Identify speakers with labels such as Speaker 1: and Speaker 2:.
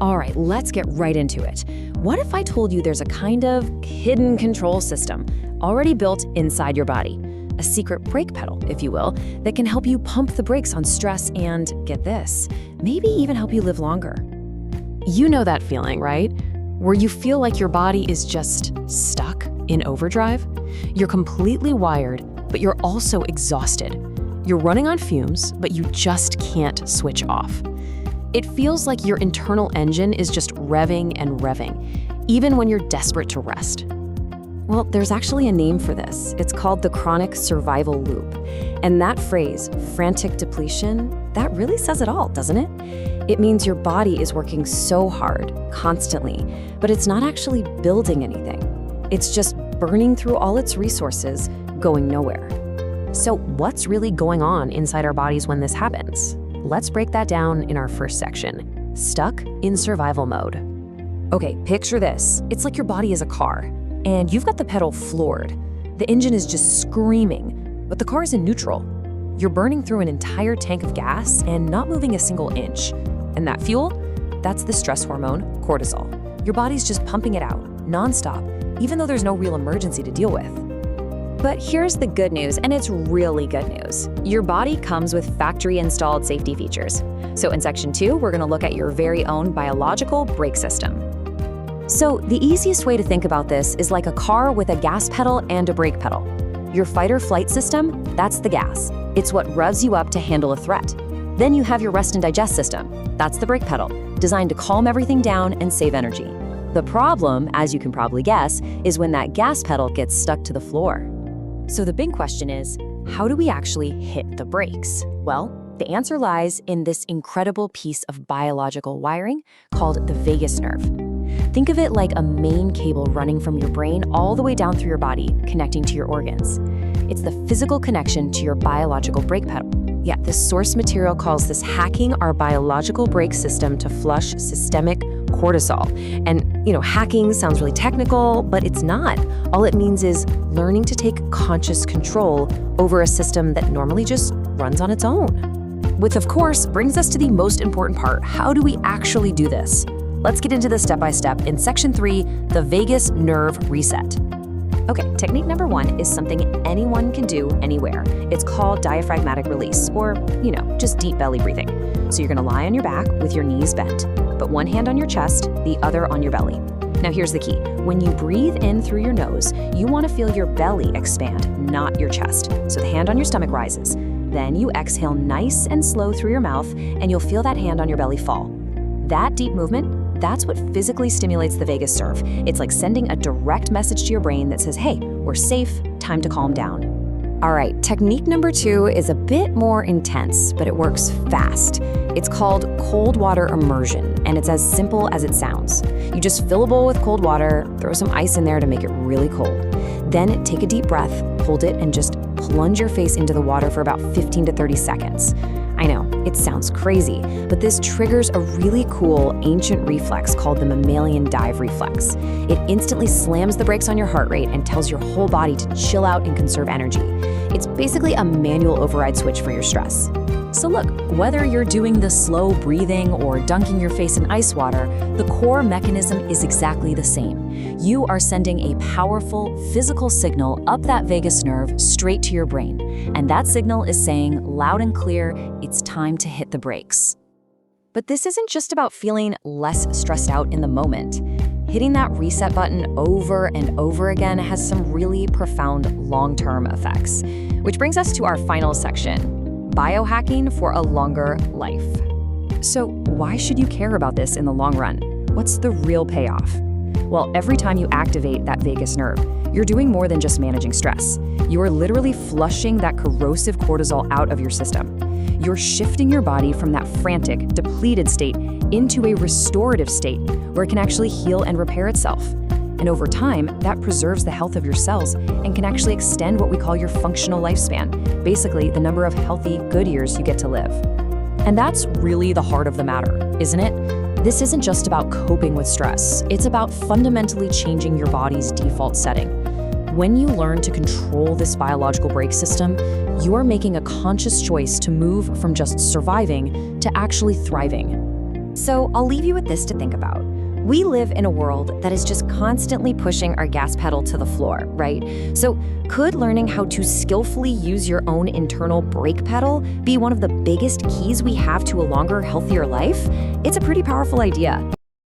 Speaker 1: All right, let's get right into it. What if I told you there's a kind of hidden control system already built inside your body? A secret brake pedal, if you will, that can help you pump the brakes on stress and, get this, maybe even help you live longer. You know that feeling, right? Where you feel like your body is just stuck in overdrive? You're completely wired, but you're also exhausted. You're running on fumes, but you just can't switch off. It feels like your internal engine is just revving and revving, even when you're desperate to rest. Well, there's actually a name for this. It's called the chronic survival loop. And that phrase, frantic depletion, that really says it all, doesn't it? It means your body is working so hard, constantly, but it's not actually building anything. It's just burning through all its resources, going nowhere. So what's really going on inside our bodies when this happens? Let's break that down in our first section, stuck in survival mode. Okay, picture this. It's like your body is a car, and you've got the pedal floored. The engine is just screaming, but the car is in neutral. You're burning through an entire tank of gas and not moving a single inch. And that fuel? That's the stress hormone, cortisol. Your body's just pumping it out, nonstop, even though there's no real emergency to deal with.
Speaker 2: But here's the good news, and it's really good news. Your body comes with factory-installed safety features. So in Section 2, we're going to look at your very own biological brake system. So the easiest way to think about this is like a car with a gas pedal and a brake pedal. Your fight-or-flight system, that's the gas. It's what revs you up to handle a threat. Then you have your rest and digest system. That's the brake pedal, designed to calm everything down and save energy. The problem, as you can probably guess, is when that gas pedal gets stuck to the floor. So the big question is, how do we actually hit the brakes? Well, the answer lies in this incredible piece of biological wiring called the vagus nerve. Think of it like a main cable running from your brain all the way down through your body, connecting to your organs. It's the physical connection to your biological brake pedal. Yeah, this source material calls this hacking our biological brake system to flush systemic cortisol. And, hacking sounds really technical, but it's not. All it means is learning to take conscious control over a system that normally just runs on its own. Which, of course, brings us to the most important part. How do we actually do this? Let's get into this step-by-step in Section 3, the vagus nerve reset. Okay, technique number 1 is something anyone can do anywhere. It's called diaphragmatic release, or, just deep belly breathing. So you're gonna lie on your back with your knees bent, but one hand on your chest, the other on your belly. Now here's the key. When you breathe in through your nose, you wanna feel your belly expand, not your chest. So the hand on your stomach rises. Then you exhale nice and slow through your mouth, and you'll feel that hand on your belly fall. That deep movement, that's what physically stimulates the vagus nerve. It's like sending a direct message to your brain that says, hey, we're safe, time to calm down. All right, technique number 2 is a bit more intense, but it works fast. It's called cold water immersion, and it's as simple as it sounds. You just fill a bowl with cold water, throw some ice in there to make it really cold. Then take a deep breath, hold it, and just plunge your face into the water for about 15 to 30 seconds. I know, it sounds crazy, but this triggers a really cool ancient reflex called the mammalian dive reflex. It instantly slams the brakes on your heart rate and tells your whole body to chill out and conserve energy. It's basically a manual override switch for your stress. So look, whether you're doing the slow breathing or dunking your face in ice water, the core mechanism is exactly the same. You are sending a powerful physical signal up that vagus nerve straight to your brain. And that signal is saying loud and clear, it's time to hit the brakes. But this isn't just about feeling less stressed out in the moment. Hitting that reset button over and over again has some really profound long-term effects. Which brings us to our final section. Biohacking for a longer life. So why should you care about this in the long run? What's the real payoff? Well, every time you activate that vagus nerve, you're doing more than just managing stress. You are literally flushing that corrosive cortisol out of your system. You're shifting your body from that frantic, depleted state into a restorative state where it can actually heal and repair itself. And over time, that preserves the health of your cells and can actually extend what we call your functional lifespan, basically the number of healthy, good years you get to live. And that's really the heart of the matter, isn't it? This isn't just about coping with stress. It's about fundamentally changing your body's default setting. When you learn to control this biological brake system, you are making a conscious choice to move from just surviving to actually thriving.
Speaker 1: So I'll leave you with this to think about. We live in a world that is just constantly pushing our gas pedal to the floor, right? So could learning how to skillfully use your own internal brake pedal be one of the biggest keys we have to a longer, healthier life? It's a pretty powerful idea.